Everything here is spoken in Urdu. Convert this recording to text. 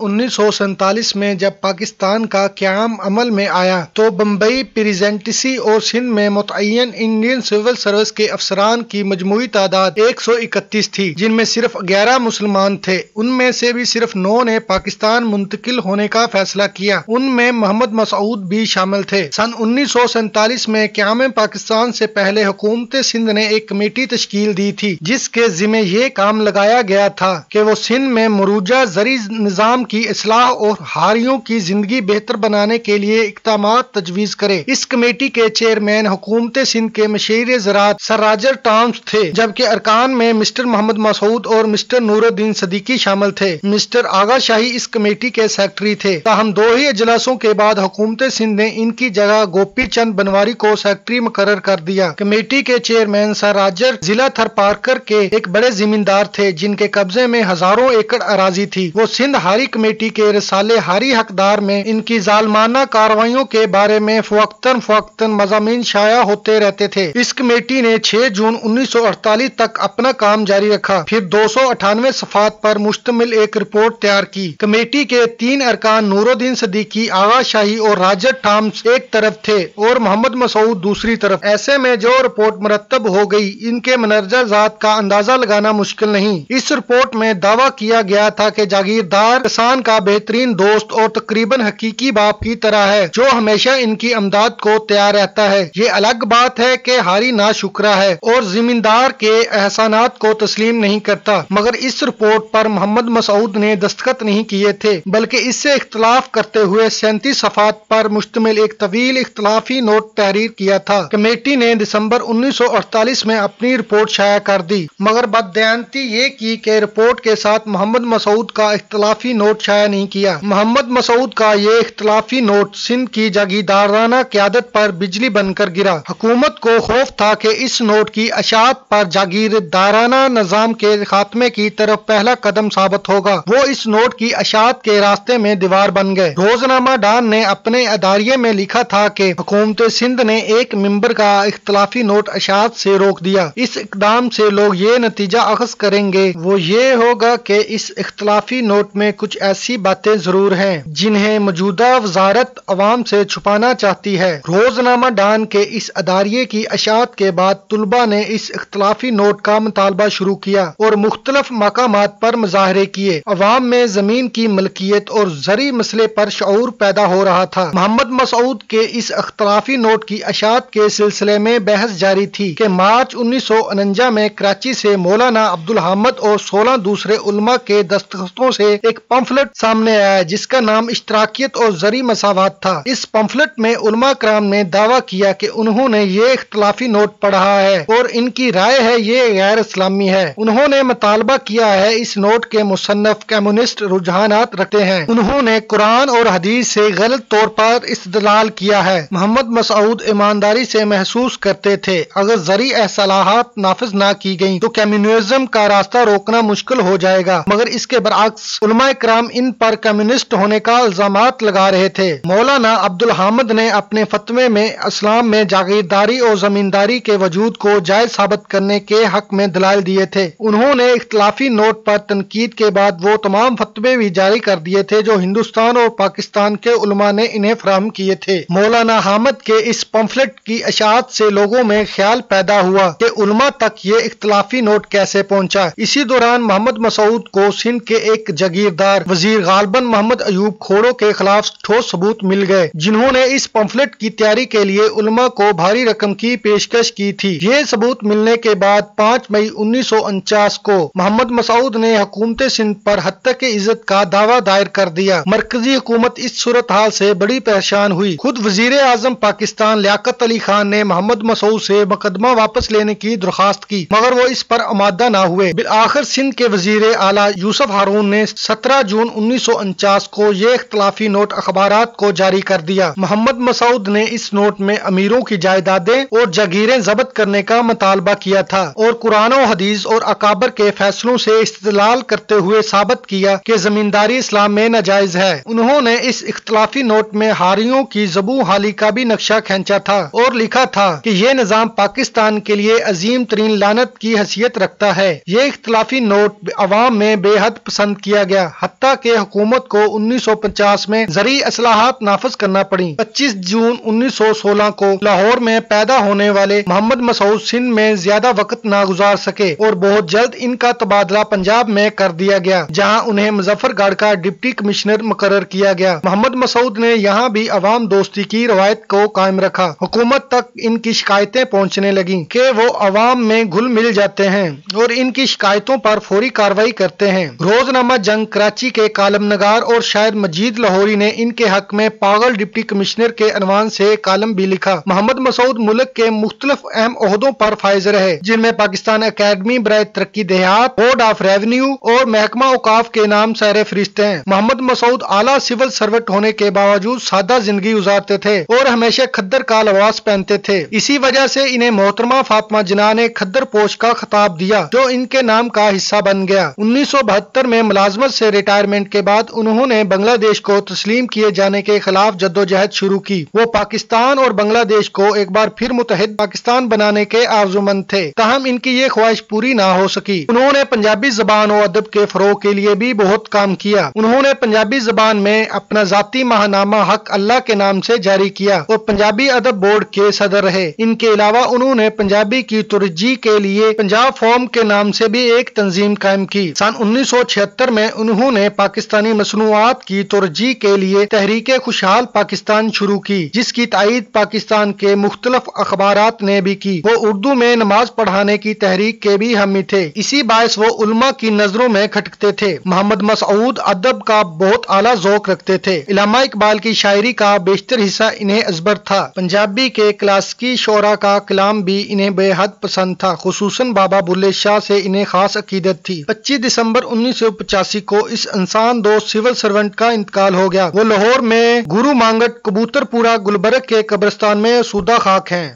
1947 میں جب پاکستان کا قیام عمل میں آیا تو بمبئی پریزیڈنسی اور سندھ میں متعین انڈین سول سروس کے افسران کی مجموعی تعداد 131 تھی، جن میں صرف 11 مسلمان تھے۔ ان میں سے بھی صرف 9 نے پاکستان منتقل ہونے کا فیصلہ کیا، ان میں محمد مسعود بھی شامل تھے۔ سن 1947 میں قیام پاکستان سے پہلے حکومت سندھ نے ایک کمیٹی تشکیل دی تھی جس کے ذمہ یہ کام لگایا گیا تھا کہ وہ سندھ میں مروجہ زرعی نظام کی اصلاح اور ہاریوں کی زندگی بہتر بنانے کے لیے اقدامات تجویز کرے۔ اس کمیٹی کے چیئرمین حکومت سندھ کے مشیر زراعت سر راجر ٹامس تھے، جبکہ ارکان میں مسٹر محمد مسعود اور مسٹر نور الدین صدیقی شامل تھے۔ مسٹر آغا شاہی اس کمیٹی کے سیکرٹری تھے، تاہم 2 ہی اجلاسوں کے بعد حکومت سندھ نے ان کی جگہ گوپی چند بنواری کو سیکرٹری مقرر کر دیا۔ کمیٹی کے چیئرمین سر راجر ضلع تھر پارکر کے ایک بڑے زمیندار تھے جن کے قبضے میں ہزاروں ایکڑ اراضی تھی۔ وہ سندھ ہاری کمیٹی کے رسالے ہاری حقدار میں ان کی ظالمانہ کارروائیوں کے بارے میں فوقتاً مضامین شائع ہوتے رہتے تھے۔ اس کمیٹی نے 6 جون 1948 تک اپنا کام جاری رکھا، پھر 298 صفحات پر مشتمل ایک رپورٹ تیار کی۔ کمیٹی کے 3 ارکان نور الدین صدیقی، آغا شاہی اور راجر ٹامس ایک طرف تھے اور محمد مسعود دوسری طرف۔ ایسے میں جو رپورٹ مرتب ہو گئی، ان کے مندرجہ ذات کا اندازہ لگانا مشکل نہیں۔ اس رپورٹ میں دعویٰ کیا گیا تھا کہ جاگیردار کسان کا بہترین دوست اور تقریباً حقیقی باپ کی طرح ہے جو ہمیشہ ان کی امداد کو تیار رہتا ہے۔ یہ الگ بات ہے کہ ہاری ناشکرا ہے اور زمیندار کے احسانات کو تسلیم نہیں کرتا، مگر اس رپورٹ پر محمد مسعود نے دستخط نہیں کیے تھے، بلکہ اس سے اختلاف کرتے ہوئے 37 صفحات پر مشتمل ایک طویل اختلافی نوٹ تحریر کیا تھا۔ کمیٹی نے دسمبر 1948 میں اپنی رپورٹ شائع کر دی، مگر بددیانتی یہ کی کہ رپورٹ کے ساتھ محمد مسعود کا اختلافی نوٹ شائع نہیں کیا۔ محمد مسعود کا یہ اختلافی نوٹ سندھ کی جاگیردارانہ قیادت پر بجلی بن کر گرا۔ حکومت کو خوف تھا کہ اس نوٹ کی اشاعت پر جاگیردارانہ نظام کے خاتمے کی طرف پہلا قدم ثابت ہوگا۔ وہ اس نوٹ کی اشاعت کے راستے میں دیوار بن گئے۔ روزنامہ ڈان نے اپنے اداریے میں لکھا تھا کہ حکومت سندھ نے ایک ممبر کا اختلافی نوٹ اشاعت سے روک دیا۔ اس اقدام سے لوگ یہ نتیجہ اخذ کریں گے وہ یہ ہوگا کہ اس اختلافی نوٹ میں کچھ ایسی باتیں ضرور ہیں جنہیں موجودہ وزارت عوام سے چھپانا چاہتی ہے۔ روزنامہ ڈان کے اس اداریے کی اشاعت کے بعد طلباء نے اس اختلافی نوٹ کا مطالبہ شروع کیا اور مختلف مقامات پر مظاہرے کیے۔ عوام میں زمین کی ملکیت اور زرعی مسئلے پر شعور پیدا ہو رہا تھا۔ محمد مسعود کے اس اختلافی نوٹ کی اشاعت کے سلسلے میں بحث جاری تھی کہ مارچ 1949 میں کراچی سے مولانا عبدالحامد اور 16 دوسرے علماء کے دستخطوں سے ایک پمفلٹ سامنے آیا جس کا نام اشتراکیت اور زرعی مساوات تھا۔ اس پمفلٹ میں علماء کرام نے دعویٰ کیا کہ انہوں نے یہ اختلافی نوٹ پڑھا ہے اور ان کی رائے ہے یہ غیر اسلامی ہے۔ انہوں نے مطالبہ کیا ہے اس نوٹ کے مصنف کمیونسٹ رجحانات رکھتے ہیں۔ انہوں نے قرآن اور حدیث سے غلط طور پر استدلال کیا ہے۔ محمد مسعود ایمانداری سے محسوس کرتے تھے اگر زرعی اصلاحات نافذ نہ کی گئیں تو کمیونزم کا راستہ روکنا مشکل ہو جائے گا، مگر اس کے برعکس علماء کرام ان پر کمیونسٹ ہونے کا الزامات لگا رہے تھے۔ مولانا عبدالحامد نے اپنے فتوے میں اسلام میں جاگیرداری اور زمینداری کے وجود کو جائز ثابت کرنے کے حق میں دلائل دیے تھے۔ انہوں نے اختلافی نوٹ پر تنقید کے بعد وہ تمام فتوے بھی جاری کر دیے تھے جو ہندوستان اور پاکستان کے علماء نے انہیں فراہم کیے تھے۔ مولانا حامد کے اس پمفلٹ کی اشاعت سے لوگوں میں خیال پیدا ہوا کہ علماء تک یہ اختلافی نوٹ کیسے پہنچا۔ اسی دوران محمد مسعود کو سندھ کے ایک جاگیردار وزیر غالباً محمد ایوب کھوڑو کے خلاف ٹھوس ثبوت مل گئے جنہوں نے اس پمفلٹ کی تیاری کے لیے علماء کو بھاری رقم کی پیشکش کی تھی۔ یہ ثبوت ملنے کے بعد 5 مئی 1949 کو محمد مسعود نے حکومت سندھ پر ہتک عزت کا دعویٰ دائر کر دیا۔ مرکزی حکومت اس صورتحال سے بڑی پریشان ہوئی۔ خود وزیر اعظم پاکستان لیاقت علی خان نے محمد مسعود سے مقدمہ واپس لینے کی درخواست کی، مگر وہ اس پر آمادہ نہ ہوئے۔ بالآخر سندھ کے وزیر اعلیٰ یوسف ہارون نے 17 جون 1949 کو یہ اختلافی نوٹ اخبارات کو جاری کر دیا۔ محمد مسعود نے اس نوٹ میں امیروں کی جائیدادیں اور جاگیریں ضبط کرنے کا مطالبہ کیا تھا اور قرآن و حدیث اور اکابر کے فیصلوں سے استدلال کرتے ہوئے ثابت کیا کہ زمینداری اسلام میں ناجائز ہے۔ انہوں نے اس اختلافی نوٹ میں ہاریوں کی ذبح حالی کا بھی نقشہ کھینچا تھا اور لکھا تھا کہ یہ نظام پاکستان کے لیے عظیم ترین لعنت کی حیثیت رکھتا ہے۔ یہ اختلافی نوٹ عوام میں بے حد پسند کیا گیا۔ حتیٰ کہ حکومت کو 1950 میں زرعی اصلاحات نافذ کرنا پڑی۔ 25 جون 1916 کو لاہور میں پیدا ہونے والے محمد مسعود سندھ میں زیادہ وقت نہ گزار سکے اور بہت جلد ان کا تبادلہ پنجاب میں کر دیا گیا، جہاں انہیں مظفر گڑھ کا ڈپٹی کمشنر مقرر کیا گیا۔ محمد مسعود نے یہاں بھی عوام دوستی کی روایت کو قائم رکھا۔ حکومت تک ان کی شکایتیں پہنچنے لگیں کہ وہ عوام میں گھل مل جاتے ہیں اور ان کی شکایتوں پر فوری کارروائی کرتے ہیں۔ روزنامہ جنگ کراچی کے کالم نگار اور شاعر مجید لاہوری نے ان کے حق میں پاگل ڈپٹی کمشنر کے عنوان سے کالم بھی لکھا۔ محمد مسعود ملک کے مختلف اہم عہدوں پر فائز رہے، جن میں پاکستان اکیڈمی برائے ترقی دیہات، بورڈ آف ریونیو اور محکمہ اوقاف کے نام سیر فہرست ہیں۔ محمد مسعود اعلیٰ سول سروینٹ ہونے کے باوجود سادہ زندگی گزارتے تھے اور ہمیشہ کھدر کا لباس پہنتے تھے۔ اسی وجہ سے انہیں محترمہ فاطمہ جناح نے کھدر پوش کا خطاب دیا، جو ان کے نام کا حصہ بن گیا۔ 1972 میں ملازمت سے ریٹائرمنٹ کے بعد انہوں نے بنگلہ دیش کو تسلیم کیے جانے کے خلاف جدوجہد شروع کی۔ وہ پاکستان اور بنگلہ دیش کو ایک بار پھر متحد پاکستان بنانے کے آرزومند تھے، تاہم ان کی یہ خواہش پوری نہ ہو سکی۔ انہوں نے پنجابی زبان و ادب کے فروغ کے لیے بھی بہت کام کیا۔ انہوں نے پنجابی زبان میں اپنا ذاتی ماہنامہ حق اللہ کے نام سے جاری کیا اور پنجابی ادب بورڈ کے صدر رہے۔ ان کے علاوہ انہوں نے پنجابی کی ترجیح کے لیے پنجاب فورم کے نام سے بھی ایک تنظیم قائم کی۔ سن 1976 میں انہوں نے پاکستانی مصنوعات کی ترجیح کے لیے تحریک خوشحال پاکستان شروع کی، جس کی تائید پاکستان کے مختلف اخبارات نے بھی کی۔ وہ اردو میں نماز پڑھانے کی تحریک کے بھی حامی تھے، اسی باعث وہ علماء کی نظروں میں کھٹکتے تھے۔ محمد مسعود ادب کا بہت اعلیٰ ذوق رکھتے تھے۔ علامہ اقبال کی شاعری کا بیشتر حصہ انہیں ازبر تھا۔ پنجابی کے کلاسیکی شعراء کا کلام بھی انہیں بے حد پسند تھا، خصوصاً بابا بلے شاہ سے انہیں خاص عقیدت تھی۔ 25 دسمبر 1985 کو اس انسان دوست سول سرونٹ کا انتقال ہو گیا۔ وہ لاہور میں گرو مانگٹ کبوتر پورہ گلبرگ کے قبرستان میں سودہ خاک ہیں۔